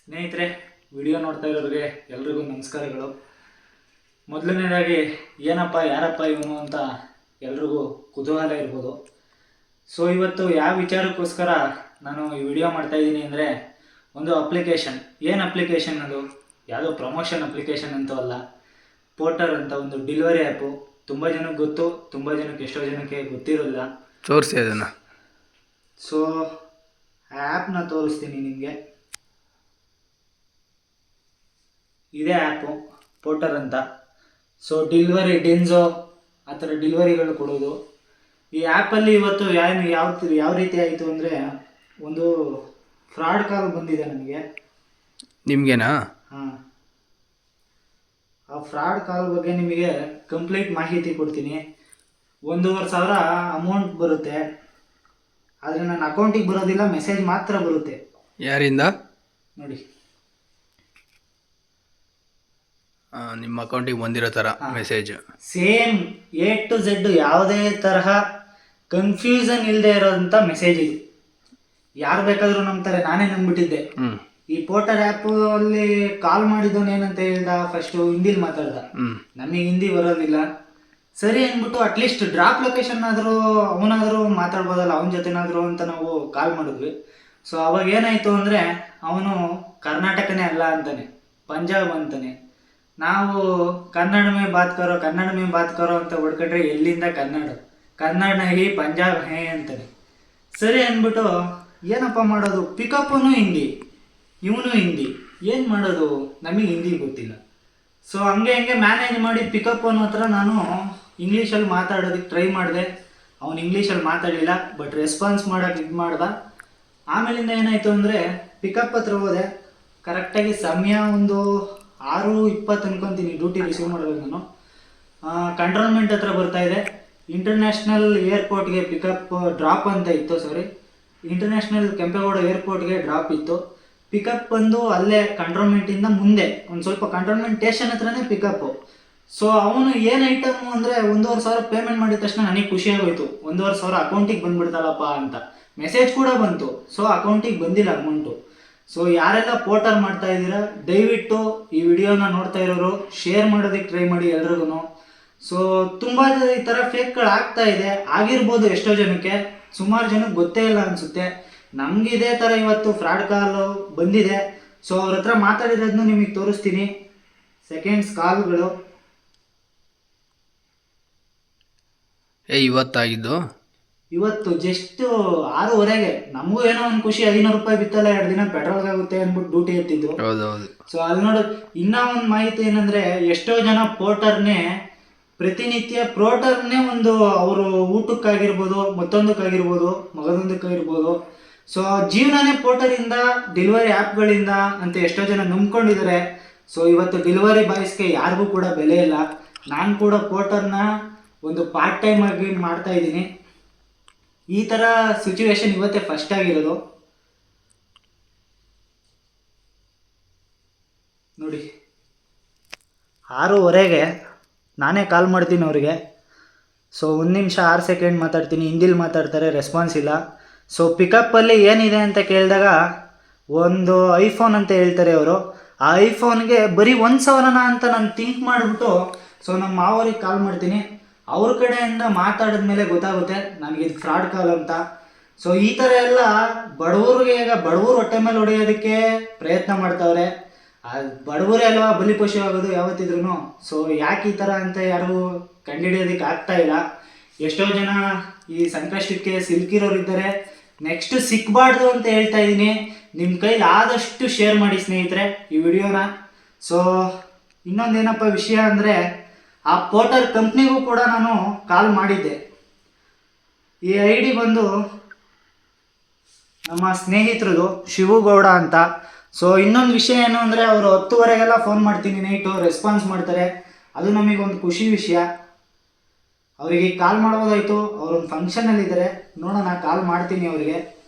ಸ್ನೇಹಿತರೆ, ವಿಡಿಯೋ ನೋಡ್ತಾ ಇರೋರಿಗೆ ಎಲ್ರಿಗೂ ನಮಸ್ಕಾರಗಳು. ಮೊದಲನೇದಾಗಿ ಏನಪ್ಪ ಯಾರಪ್ಪ ಇವನು ಅಂತ ಎಲ್ರಿಗೂ ಕುತೂಹಲ ಇರ್ಬೋದು. ಸೊ ಇವತ್ತು ಯಾವ ವಿಚಾರಕ್ಕೋಸ್ಕರ ನಾನು ಈ ವಿಡಿಯೋ ಮಾಡ್ತಾ ಇದ್ದೀನಿ ಅಂದರೆ, ಒಂದು ಅಪ್ಲಿಕೇಶನ್. ಏನು ಅಪ್ಲಿಕೇಶನ್ ಅದು? ಯಾವುದೋ ಪ್ರಮೋಷನ್ ಅಪ್ಲಿಕೇಶನ್ ಅಂತೂ ಅಲ್ಲ. ಪೋರ್ಟರ್ ಅಂತ ಒಂದು ಡೆಲಿವರಿ ಆ್ಯಪು. ತುಂಬ ಜನಕ್ಕೆ ಗೊತ್ತು, ತುಂಬ ಜನಕ್ಕೆ ಎಷ್ಟೋ ಜನಕ್ಕೆ ಗೊತ್ತಿರೋಲ್ಲ. ತೋರಿಸಿ ಅದನ್ನು. ಸೊ ಆ ಆ್ಯಪ್ನ ತೋರಿಸ್ತೀನಿ ನಿಮಗೆ. ಇದೇ ಆ್ಯಪು ಪೋರ್ಟರ್ ಅಂತ. ಸೊ ಡೆಲಿವರಿ ಡೆನ್ಝೋ ಆ ಥರ ಡೆಲಿವರಿಗಳು ಕೊಡೋದು. ಈ ಆ್ಯಪಲ್ಲಿ ಇವತ್ತು ಯಾವ ರೀತಿ ಆಯಿತು ಅಂದರೆ, ಒಂದು ಫ್ರಾಡ್ ಕಾಲ್ ಬಂದಿದೆ ನನಗೆ. ನಿಮಗೇನಾ? ಹಾಂ, ಆ ಫ್ರಾಡ್ ಕಾಲ್ ಬಗ್ಗೆ ನಿಮಗೆ ಕಂಪ್ಲೀಟ್ ಮಾಹಿತಿ ಕೊಡ್ತೀನಿ. 1,500 ಅಮೌಂಟ್ ಬರುತ್ತೆ, ಆದರೆ ನನ್ನ ಅಕೌಂಟಿಗೆ ಬರೋದಿಲ್ಲ, ಮೆಸೇಜ್ ಮಾತ್ರ ಬರುತ್ತೆ. ಯಾರಿಂದ? ನೋಡಿ, ನಿಮ್ಮ ಅಕೌಂಟಿಗೆ ಬಂದಿರೋ ಥರ message. Same A to Z ಯಾವುದೇ ತರಹ ಕನ್ಫ್ಯೂಷನ್ ಇಲ್ಲದೆ ಇರೋಂಥ ಮೆಸೇಜ್ ಇದು. ಯಾರು ಬೇಕಾದರೂ ನಂಬ್ತಾರೆ, ನಾನೇ ನಂಬಿಟ್ಟಿದ್ದೆ. ಈ ಪೋರ್ಟರ್ ಆ್ಯಪ್ ಅಲ್ಲಿ ಕಾಲ್ ಮಾಡಿದ್ದವನು ಏನಂತ ಹೇಳ್ದ, ಫಸ್ಟು ಹಿಂದಿಲಿ ಮಾತಾಡ್ದ. ನಮಗೆ ಹಿಂದಿ ಬರೋದಿಲ್ಲ, ಸರಿ ಅಂದ್ಬಿಟ್ಟು ಅಟ್ಲೀಸ್ಟ್ ಡ್ರಾಪ್ ಲೊಕೇಶನ್ ಆದರೂ ಅವನಾದರೂ ಮಾತಾಡ್ಬೋದಲ್ಲ, ಅವನ ಜೊತೆನಾದರೂ ಅಂತ ನಾವು ಕಾಲ್ ಮಾಡಿದ್ವಿ. ಸೊ ಅವಾಗ ಏನಾಯಿತು ಅಂದರೆ, ಅವನು ಕರ್ನಾಟಕನೇ ಅಲ್ಲ ಅಂತಾನೆ, ಪಂಜಾಬ್ ಅಂತಾನೆ. ನಾವು ಕನ್ನಡ ಮೇ ಬಾತ್ ಕರೋ ಅಂತ ಹೊಡ್ಕೊಂಡ್ರೆ ಎಲ್ಲಿಂದ ಕನ್ನಡ ಹೇ ಪಂಜಾಬ್ ಹೇ ಅಂತಾನೆ. ಸರಿ ಅಂದ್ಬಿಟ್ಟು ಏನಪ್ಪ ಮಾಡೋದು, ಪಿಕಪ್ಪನು ಹಿಂದಿ, ಇವನು ಹಿಂದಿ, ಏನು ಮಾಡೋದು, ನಮಗೆ ಹಿಂದಿ ಗೊತ್ತಿಲ್ಲ. ಸೊ ಹಂಗೆ ಮ್ಯಾನೇಜ್ ಮಾಡಿ ಪಿಕಪ್ ಅನ್ನೋ ಹತ್ರ ನಾನು ಇಂಗ್ಲೀಷಲ್ಲಿ ಮಾತಾಡೋದಕ್ಕೆ ಟ್ರೈ ಮಾಡಿದೆ. ಅವನು ಇಂಗ್ಲೀಷಲ್ಲಿ ಮಾತಾಡಲಿಲ್ಲ, ಬಟ್ ರೆಸ್ಪಾನ್ಸ್ ಮಾಡೋಕೆ ಇದು ಮಾಡ್ದ. ಆಮೇಲಿಂದ ಏನಾಯಿತು ಅಂದರೆ, ಪಿಕಪ್ ಹತ್ರ ಹೋದೆ. ಕರೆಕ್ಟಾಗಿ ಸಮಯ ಒಂದು 6:20 ಅನ್ಕೊತೀನಿ, ಡ್ಯೂಟಿ ರಿಸೀವ್ ಮಾಡಬೇಕು ನಾನು. ಕಂಟ್ರೋಲ್ಮೆಂಟ್ ಹತ್ರ ಬರ್ತಾಯಿದೆ. ಇಂಟರ್ನ್ಯಾಷನಲ್ ಏರ್ಪೋರ್ಟ್ಗೆ ಪಿಕಪ್ ಡ್ರಾಪ್ ಅಂತ ಇತ್ತು, ಇಂಟರ್ನ್ಯಾಷನಲ್ ಕೆಂಪೇಗೌಡ ಏರ್ಪೋರ್ಟ್ಗೆ ಡ್ರಾಪ್ ಇತ್ತು. ಪಿಕಪ್ ಬಂದು ಅಲ್ಲೇ ಕಂಟ್ರೋಲ್ಮೆಂಟಿಂದ ಮುಂದೆ ಒಂದು ಸ್ವಲ್ಪ ಕಂಟ್ರೋಲ್ಮೆಂಟ್ ಸ್ಟೇಷನ್ ಹತ್ರನೇ ಪಿಕಪ್ಪು. ಸೊ ಅವನು ಏನು ಐಟಮು ಅಂದರೆ, 1,500 ಪೇಮೆಂಟ್ ಮಾಡಿದ ತಕ್ಷಣ ನನಗೆ ಖುಷಿಯಾಗೋಯ್ತು. 1,500 ಅಕೌಂಟಿಗೆ ಬಂದುಬಿಡ್ತಲ್ಲಪ್ಪ ಅಂತ ಮೆಸೇಜ್ ಕೂಡ ಬಂತು. ಸೊ ಅಕೌಂಟಿಗೆ ಬಂದಿಲ್ಲ ಅಮೌಂಟು. ಸೊ ಯಾರೆಲ್ಲ ಪೋರ್ಟರ್ ಮಾಡ್ತಾ ಇದ್ದೀರಾ, ದಯವಿಟ್ಟು ಈ ವಿಡಿಯೋನ ನೋಡ್ತಾ ಇರೋರು ಶೇರ್ ಮಾಡೋದಕ್ಕೆ ಟ್ರೈ ಮಾಡಿ ಎಲ್ರಿಗೂ. ಸೊ ತುಂಬ ಈ ಥರ ಫೇಕ್ಗಳು ಆಗ್ತಾ ಇದೆ, ಆಗಿರ್ಬೋದು ಎಷ್ಟೋ ಜನಕ್ಕೆ, ಸುಮಾರು ಜನಕ್ಕೆ ಗೊತ್ತೇ ಇಲ್ಲ ಅನಿಸುತ್ತೆ. ನಮ್ಗೆ ಇದೇ ಥರ ಇವತ್ತು ಫ್ರಾಡ್ ಕಾಲು ಬಂದಿದೆ. ಸೊ ಅವ್ರ ಹತ್ರ ಮಾತಾಡಿರೋದನ್ನು ನಿಮಗೆ ತೋರಿಸ್ತೀನಿ. ಸೆಕೆಂಡ್ಸ್ ಕಾಲ್ಗಳು ಇವತ್ತಾಗಿದ್ದು, ಇವತ್ತು ಜಸ್ಟ್ 6:30ಗೆ. ನಮಗೂ ಏನೋ ಒಂದು ಖುಷಿ, 500 ರೂಪಾಯಿ ಬಿತ್ತಲ್ಲ, 2 ದಿನ ಪೆಟ್ರೋಲ್ಗೆ ಆಗುತ್ತೆ ಅಂದ್ಬಿಟ್ಟು ಡ್ಯೂಟಿ ಎತ್ತಿದ್ದು. ಸೊ ಅಲ್ಲಿ ನೋಡೋದು. ಇನ್ನೂ ಒಂದು ಮಾಹಿತಿ ಏನಂದರೆ, ಎಷ್ಟೋ ಜನ ಪೋರ್ಟರ್ನೇ ಪ್ರತಿನಿತ್ಯ ಪೋರ್ಟರ್ನೇ ಒಂದು ಅವರು ಊಟಕ್ಕಾಗಿರ್ಬೋದು, ಮತ್ತೊಂದಕ್ಕಾಗಿರ್ಬೋದು, ಮಗದೊಂದಕ್ಕಾಗಿರ್ಬೋದು. ಸೊ ಜೀವನನೇ ಪೋರ್ಟರಿಂದ, ಡೆಲಿವರಿ ಆ್ಯಪ್ಗಳಿಂದ ಅಂತ ಎಷ್ಟೋ ಜನ ನಂಬ್ಕೊಂಡಿದ್ದಾರೆ. ಸೊ ಇವತ್ತು ಡೆಲಿವರಿ ಬಾಯ್ಸ್ಗೆ ಯಾರಿಗೂ ಕೂಡ ಬೆಲೆ ಇಲ್ಲ. ನಾನು ಕೂಡ ಪೋರ್ಟರ್ನ ಒಂದು ಪಾರ್ಟ್ ಟೈಮ್ ಆಗಿ ಮಾಡ್ತಾ ಇದ್ದೀನಿ. ಈ ಥರ ಸಿಚುವೇಶನ್ ಇವತ್ತೇ ಫಸ್ಟ್ ಆಗಿರೋದು. ನೋಡಿ, 6:30ಗೆ ನಾನೇ ಕಾಲ್ ಮಾಡ್ತೀನಿ ಅವರಿಗೆ. ಸೊ 1 ನಿಮಿಷ 6 ಸೆಕೆಂಡ್ ಮಾತಾಡ್ತೀನಿ, ಹಿಂದಿಲಿ ಮಾತಾಡ್ತಾರೆ, ರೆಸ್ಪಾನ್ಸ್ ಇಲ್ಲ. ಸೊ ಪಿಕಪ್ಪಲ್ಲಿ ಏನಿದೆ ಅಂತ ಕೇಳಿದಾಗ ಒಂದು ಐಫೋನ್ ಅಂತ ಹೇಳ್ತಾರೆ ಅವರು. ಆ ಐಫೋನ್ಗೆ ಬರೀ 1,000 ಅಂತ ನಾನು ಥಿಂಕ್ ಮಾಡಿಬಿಟ್ಟು, ಸೊ ನಮ್ಮ ಮಾವರಿಗೆ ಕಾಲ್ ಮಾಡ್ತೀನಿ. ಅವ್ರ ಕಡೆಯಿಂದ ಮಾತಾಡಿದ್ಮೇಲೆ ಗೊತ್ತಾಗುತ್ತೆ ನನಗೆ ಇದು ಫ್ರಾಡ್ ಕಾಲ್ ಅಂತ. ಸೊ ಈ ಥರ ಎಲ್ಲ ಬಡವ್ರಿಗೆ, ಈಗ ಬಡವ್ರು ಹೊಟ್ಟೆ ಮೇಲೆ ಹೊಡೆಯೋದಕ್ಕೆ ಪ್ರಯತ್ನ ಮಾಡ್ತಾವ್ರೆ. ಬಡವರೇ ಅಲ್ವಾ ಬಲಿಪಶು ಆಗೋದು ಯಾವತ್ತಿದ್ರೂ. ಸೊ ಯಾಕೆ ಈ ಥರ ಅಂತ ಯಾರು ಕಂಡುಹಿಡಿಯೋದಕ್ಕೆ ಆಗ್ತಾ ಇಲ್ಲ. ಎಷ್ಟೋ ಜನ ಈ ಸಂಕಷ್ಟಕ್ಕೆ ಸಿಲುಕಿರೋರಿದ್ದಾರೆ. ನೆಕ್ಸ್ಟ್ ಸಿಕ್ಕಬಾರ್ದು ಅಂತ ಹೇಳ್ತಾ ಇದ್ದೀನಿ. ನಿಮ್ಮ ಕೈಲಿ ಆದಷ್ಟು ಶೇರ್ ಮಾಡಿ ಸ್ನೇಹಿತರೆ ಈ ವಿಡಿಯೋನ. ಸೊ ಇನ್ನೊಂದೇನಪ್ಪ ವಿಷಯ ಅಂದರೆ, ಆ ಪೋರ್ಟರ್ ಕಂಪ್ನಿಗೂ ಕೂಡ ನಾನು ಕಾಲ್ ಮಾಡಿದ್ದೆ. ಈ ID ಬಂದು ನಮ್ಮ ಸ್ನೇಹಿತರದು, ಶಿವಗೌಡ ಅಂತ. ಸೊ ಇನ್ನೊಂದು ವಿಷಯ ಏನು ಅಂದರೆ, ಅವರು 10:00ವರೆಗೆಲ್ಲ ಫೋನ್ ಮಾಡ್ತೀನಿ ನೈಟು, ರೆಸ್ಪಾನ್ಸ್ ಮಾಡ್ತಾರೆ. ಅದು ನಮಗೊಂದು ಖುಷಿ ವಿಷಯ. ಅವರಿಗೆ ಕಾಲ್ ಮಾಡ್ಬೋದಾಯಿತು, ಅವರೊಂದು ಫಂಕ್ಷನಲ್ಲಿದ್ದಾರೆ. ನೋಡೋಣ, ಕಾಲ್ ಮಾಡ್ತೀನಿ ಅವರಿಗೆ.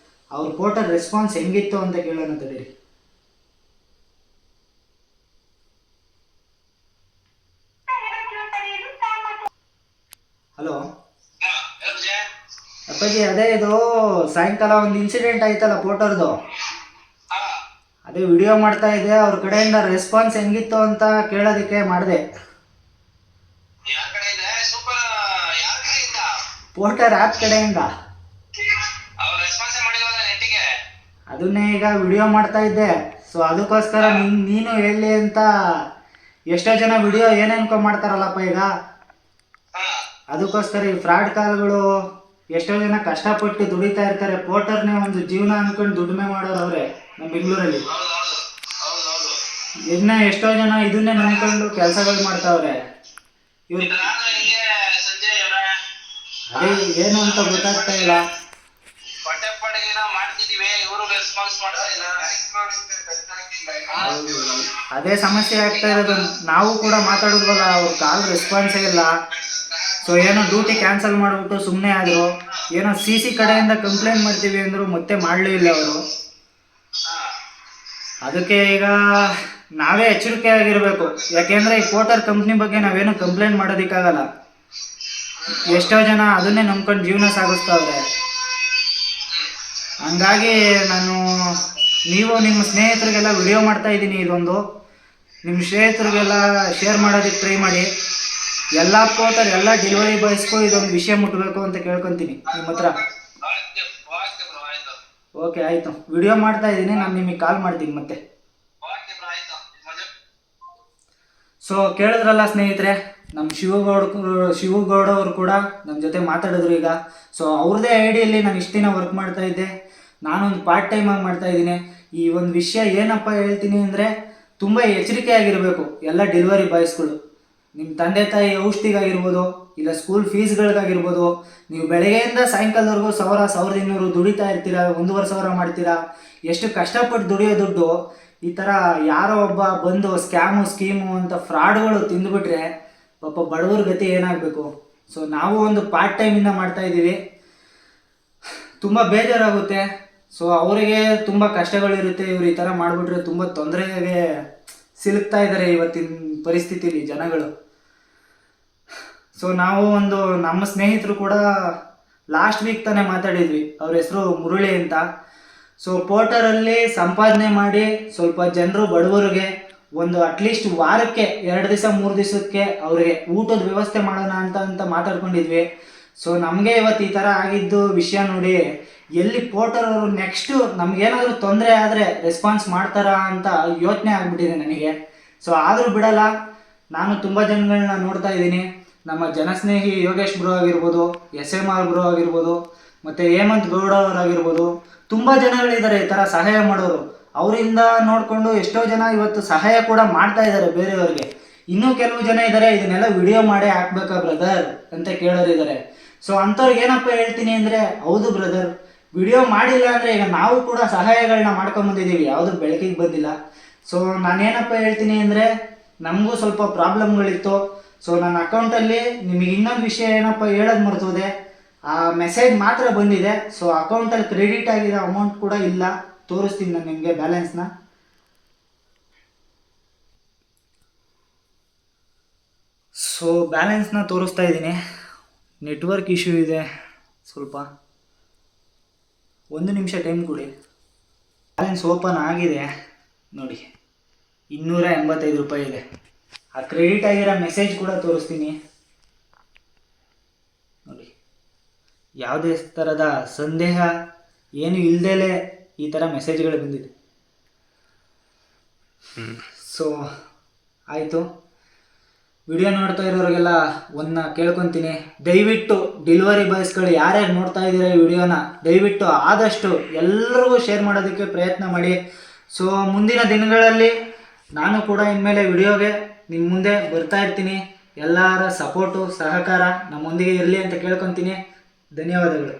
ಅವ್ರ ಪೋರ್ಟರ್ ರೆಸ್ಪಾನ್ಸ್ ಹೆಂಗಿತ್ತು ಅಂತ ಕೇಳೋಣ ತಡೀರಿ. ಹಲೋ ಅಪ್ಪಾಜಿ, ಅದೇ ಇದು ಸಾಯಂಕಾಲ ಒಂದು ಇನ್ಸಿಡೆಂಟ್ ಆಯ್ತಲ್ಲ ಪೋರ್ಟರ್ದು, ಅದೇ ವಿಡಿಯೋ ಮಾಡ್ತಾ ಇದ್ದೆ, ಅವ್ರ ಕಡೆಯಿಂದ ರೆಸ್ಪಾನ್ಸ್ ಹೆಂಗಿತ್ತು ಅಂತ ಕೇಳೋದಕ್ಕೆ ಮಾಡಿದೆ. ಪೋರ್ಟರ್ ಆ್ಯಪ್ ಕಡೆಯಿಂದ. ಅದನ್ನೇ ಈಗ ವಿಡಿಯೋ ಮಾಡ್ತಾ ಇದ್ದೆ. ಸೊ ಅದಕ್ಕೋಸ್ಕರ ನೀನು ಹೇಳಿ ಅಂತ ಎಷ್ಟೋ ಜನ ವಿಡಿಯೋ ಏನು ಅನ್ಕೊಂಡ್ ಮಾಡ್ತಾರಲ್ಲಪ್ಪ ಈಗ. ಅದಕ್ಕೋಸ್ಕರ ಈ ಫ್ರಾಡ್ ಕಾಲ್ಗಳು ಎಷ್ಟೋ ಜನ ಕಷ್ಟಪಟ್ಟು ದುಡಿತಾ ಇರ್ತಾರೆ. ಪೋರ್ಟರ್ನೇ ಒಂದು ಜೀವನ ಅನ್ಕೊಂಡು ದುಡಿಮೆ ಮಾಡೋರು ಅವರೇ ನಮ್ಮ ಬೆಂಗಳೂರಲ್ಲಿ. ಇನ್ನ ಎಷ್ಟೋ ಜನ ಇದನ್ನೇ ನಂಬ್ಕೊಂಡು ಕೆಲಸಗಳು ಮಾಡ್ತಾವ್ರೆ. ಇವ್ರು ಅದೇ ಏನು ಅಂತ ಗೊತ್ತಾಗ್ತಾ ಇಲ್ಲ. ಅದೇ ಸಮಸ್ಯೆ ಆಗ್ತಾ ಇರೋದು. ನಾವು ಕೂಡ ಮಾತಾಡಿದ್ವಲ್ಲ, ಅವ್ರ ಕಾಲ್ ರೆಸ್ಪಾನ್ಸೇ ಇಲ್ಲ. ಸೊ ಏನೋ ಡ್ಯೂಟಿ ಕ್ಯಾನ್ಸಲ್ ಮಾಡಿಬಿಟ್ಟು ಸುಮ್ಮನೆ ಆದರು. ಏನೋ CC ಕಡೆಯಿಂದ ಕಂಪ್ಲೇಂಟ್ ಮಾಡ್ತೀವಿ ಅಂದರು, ಮತ್ತೆ ಮಾಡಲೂ ಇಲ್ಲ ಅವರು. ಅದಕ್ಕೆ ಈಗ ನಾವೇ ಎಚ್ಚರಿಕೆ ಆಗಿರಬೇಕು. ಯಾಕೆಂದರೆ ಈ ಪೋರ್ಟರ್ ಕಂಪ್ನಿ ಬಗ್ಗೆ ನಾವೇನು ಕಂಪ್ಲೇಂಟ್ ಮಾಡೋದಕ್ಕಾಗಲ್ಲ. ಎಷ್ಟೋ ಜನ ಅದನ್ನೇ ನಂಬ್ಕೊಂಡು ಜೀವನ ಸಾಗಿಸ್ತಾವ್ರೆ. ಹಂಗಾಗಿ ನೀವು ನಿಮ್ಮ ಸ್ನೇಹಿತರಿಗೆಲ್ಲ ವಿಡಿಯೋ ಮಾಡ್ತಾ ಇದ್ದೀನಿ. ಇದೊಂದು ನಿಮ್ಮ ಸ್ನೇಹಿತರಿಗೆಲ್ಲ ಶೇರ್ ಮಾಡೋದಕ್ಕೆ ಟ್ರೈ ಮಾಡಿ. ಎಲ್ಲ ಪೋರ್ಟರ್, ಎಲ್ಲ ಡೆಲಿವರಿ ಬಾಯ್ಸ್ಗೂ ಇದೊಂದು ವಿಷಯ ಮುಟ್ಟಬೇಕು ಅಂತ ಕೇಳ್ಕೊತೀನಿ ನಿಮ್ಮ ಹತ್ರ. ಓಕೆ, ಆಯಿತು. ವಿಡಿಯೋ ಮಾಡ್ತಾ ಇದ್ದೀನಿ, ನಾನು ನಿಮಗೆ ಕಾಲ್ ಮಾಡ್ತೀನಿ ಮತ್ತೆ. ಸೊ ಕೇಳಿದ್ರಲ್ಲ ಸ್ನೇಹಿತರೆ, ನಮ್ಮ ಶಿವಗೌಡ ಅವರು ಕೂಡ ನಮ್ಮ ಜೊತೆ ಮಾತಾಡಿದ್ರು ಈಗ. ಸೊ ಅವ್ರದ್ದೇ ಐಡಿಯಲ್ಲಿ ನಾನು ಇಷ್ಟು ದಿನ ವರ್ಕ್ ಮಾಡ್ತಾ ಇದ್ದೆ. ನಾನೊಂದು ಪಾರ್ಟ್ ಟೈಮ್ ಆಗಿ ಮಾಡ್ತಾ ಇದ್ದೀನಿ. ಈ ಒಂದು ವಿಷಯ ಏನಪ್ಪ ಹೇಳ್ತೀನಿ ಅಂದರೆ, ತುಂಬ ಎಚ್ಚರಿಕೆ ಆಗಿರಬೇಕು ಎಲ್ಲ ಡೆಲಿವರಿ ಬಾಯ್ಸ್ಗಳು. ನಿಮ್ಮ ತಂದೆ ತಾಯಿ ಔಷಧಿಗಾಗಿರ್ಬೋದು, ಇಲ್ಲ ಸ್ಕೂಲ್ ಫೀಸ್ಗಳಿಗಾಗಿರ್ಬೋದು. ನೀವು ಬೆಳಗ್ಗೆಯಿಂದ ಸಾಯಂಕಾಲದವರೆಗೂ 1000-1200 ದುಡಿತಾ ಇರ್ತೀರಾ, 1500 ಮಾಡ್ತೀರಾ. ಎಷ್ಟು ಕಷ್ಟಪಟ್ಟು ದುಡಿಯೋ ದುಡ್ಡು ಈ ಥರ ಯಾರೋ ಒಬ್ಬ ಬಂದು ಸ್ಕೀಮು ಅಂತ ಫ್ರಾಡ್ಗಳು ತಿಂದುಬಿಟ್ರೆ ಪಾಪ ಬಡವ್ರ ಗತಿ ಏನಾಗಬೇಕು. ಸೊ ನಾವು ಒಂದು ಪಾರ್ಟ್ ಟೈಮಿಂದ ಮಾಡ್ತಾಯಿದ್ದೀವಿ. ತುಂಬ ಬೇಜಾರಾಗುತ್ತೆ. ಸೊ ಅವರಿಗೆ ತುಂಬ ಕಷ್ಟಗಳಿರುತ್ತೆ. ಇವರು ಈ ಥರ ಮಾಡಿಬಿಟ್ರೆ ತುಂಬ ತೊಂದರೆಗೆ ಸಿಲುಕ್ತಾ ಇದ್ದಾರೆ ಇವತ್ತಿನ ಪರಿಸ್ಥಿತಿಲಿ ಜನಗಳು. ಸೊ ನಾವು ನಮ್ಮ ಸ್ನೇಹಿತರು ಕೂಡ ಲಾಸ್ಟ್ ವೀಕ್ ತಾನೇ ಮಾತಾಡಿದ್ವಿ. ಅವ್ರ ಹೆಸರು ಮುರಳಿ ಅಂತ. ಸೊ ಪೋರ್ಟರಲ್ಲಿ ಸಂಪಾದನೆ ಮಾಡಿ ಸ್ವಲ್ಪ ಜನರು ಬಡವರಿಗೆ ಒಂದು ಅಟ್ಲೀಸ್ಟ್ ವಾರಕ್ಕೆ 2 ದಿವಸ 3 ದಿವಸಕ್ಕೆ ಅವರಿಗೆ ಊಟದ ವ್ಯವಸ್ಥೆ ಮಾಡೋಣ ಅಂತ ಮಾತಾಡ್ಕೊಂಡಿದ್ವಿ. ಸೊ ನಮಗೆ ಇವತ್ತು ಈ ಥರ ಆಗಿದ್ದು ವಿಷಯ ನೋಡಿ, ಎಲ್ಲಿ ಪೋರ್ಟರ್ ಅವರು ನೆಕ್ಸ್ಟು ನಮಗೇನಾದರೂ ತೊಂದರೆ ಆದರೆ ರೆಸ್ಪಾನ್ಸ್ ಮಾಡ್ತಾರಾ ಅಂತ ಯೋಚನೆ ಆಗಿಬಿಟ್ಟಿದೆ ನನಗೆ. ಸೊ ಆದರೂ ಬಿಡಲ್ಲ. ನಾನು ತುಂಬ ಜನಗಳನ್ನ ನೋಡ್ತಾ ಇದ್ದೀನಿ. ನಮ್ಮ ಜನಸ್ನೇಹಿ ಯೋಗೇಶ್ ಬ್ರೋ ಆಗಿರ್ಬೋದು, SMR ಬ್ರೋ ಆಗಿರ್ಬೋದು, ಮತ್ತು ಹೇಮಂತ್ ಗೌಡ ಅವರಾಗಿರ್ಬೋದು, ತುಂಬ ಜನಗಳಿದ್ದಾರೆ ಈ ಥರ ಸಹಾಯ ಮಾಡೋರು. ಅವರಿಂದ ನೋಡಿಕೊಂಡು ಎಷ್ಟೋ ಜನ ಇವತ್ತು ಸಹಾಯ ಕೂಡ ಮಾಡ್ತಾ ಇದ್ದಾರೆ ಬೇರೆಯವ್ರಿಗೆ. ಇನ್ನೂ ಕೆಲವು ಜನ ಇದ್ದಾರೆ, ಇದನ್ನೆಲ್ಲ ವಿಡಿಯೋ ಮಾಡೇ ಹಾಕ್ಬೇಕಾ ಬ್ರದರ್ ಅಂತ ಕೇಳೋರಿದ್ದಾರೆ. ಸೊ ಅಂಥವ್ರಿಗೆ ಏನಪ್ಪ ಹೇಳ್ತೀನಿ ಅಂದರೆ, ಹೌದು ಬ್ರದರ್, ವಿಡಿಯೋ ಮಾಡಿಲ್ಲ ಅಂದರೆ ಈಗ ನಾವು ಕೂಡ ಸಹಾಯಗಳನ್ನ ಮಾಡ್ಕೊಂಬಂದಿದ್ದೀವಿ, ಯಾವುದು ಬೆಳಕಿಗೆ ಬಂದಿಲ್ಲ. ಸೊ ನಾನೇನಪ್ಪ ಹೇಳ್ತೀನಿ ಅಂದರೆ, ನಮಗೂ ಸ್ವಲ್ಪ ಪ್ರಾಬ್ಲಮ್ಗಳಿತ್ತು. ಸೊ ನನ್ನ ಅಕೌಂಟಲ್ಲಿ ನಿಮಗೆ ಇನ್ನೊಂದು ವಿಷಯ ಏನಪ್ಪ ಹೇಳೋದು ಮರ್ತೋದೆ. ಆ ಮೆಸೇಜ್ ಮಾತ್ರ ಬಂದಿದೆ. ಸೊ ಅಕೌಂಟಲ್ಲಿ ಕ್ರೆಡಿಟ್ ಆಗಿರೋ ಅಮೌಂಟ್ ಕೂಡ ಇಲ್ಲ. ತೋರಿಸ್ತೀನಿ ನಾನು ನಿಮಗೆ ಬ್ಯಾಲೆನ್ಸ್ನ. ಸೊ ಬ್ಯಾಲೆನ್ಸ್ನ ತೋರಿಸ್ತಾ ಇದ್ದೀನಿ. ನೆಟ್ವರ್ಕ್ ಇಶ್ಯೂ ಇದೆ ಸ್ವಲ್ಪ, 1 ನಿಮಿಷ ಟೈಮ್ ಕೊಡಿ. ಬ್ಯಾಲೆನ್ಸ್ ಓಪನ್ ಆಗಿದೆ ನೋಡಿ, 285 ರೂಪಾಯಿ ಇದೆ. ಆ ಕ್ರೆಡಿಟ್ ಆಗಿರೋ ಮೆಸೇಜ್ ಕೂಡ ತೋರಿಸ್ತೀನಿ ನೋಡಿ. ಯಾವುದೇ ಥರದ ಸಂದೇಹ ಏನು ಇಲ್ಲದೇ ಈ ಥರ ಮೆಸೇಜ್ಗಳು ಬಂದಿದೆ. ಸೊ ಆಯಿತು. ವಿಡಿಯೋ ನೋಡ್ತಾ ಇರೋರಿಗೆಲ್ಲ ಒಂದು ಕೇಳ್ಕೊತೀನಿ, ದಯವಿಟ್ಟು ಡೆಲಿವರಿ ಬಾಯ್ಸ್ಗಳು ಯಾರ್ಯಾರು ನೋಡ್ತಾ ಇದ್ದೀರಾ ಈ ವಿಡಿಯೋನ, ದಯವಿಟ್ಟು ಆದಷ್ಟು ಎಲ್ಲರಿಗೂ ಶೇರ್ ಮಾಡೋದಕ್ಕೆ ಪ್ರಯತ್ನ ಮಾಡಿ. ಸೊ ಮುಂದಿನ ದಿನಗಳಲ್ಲಿ ನಾನು ಕೂಡ ಇನ್ಮೇಲೆ ವಿಡಿಯೋಗೆ ನಿಮ್ಮ ಮುಂದೆ ಬರ್ತಾ ಇರ್ತೀನಿ. ಎಲ್ಲರ ಸಪೋರ್ಟು ಸಹಕಾರ ನಮ್ಮೊಂದಿಗೆ ಇರಲಿ ಅಂತ ಕೇಳ್ಕೊತೀನಿ. ಧನ್ಯವಾದಗಳು.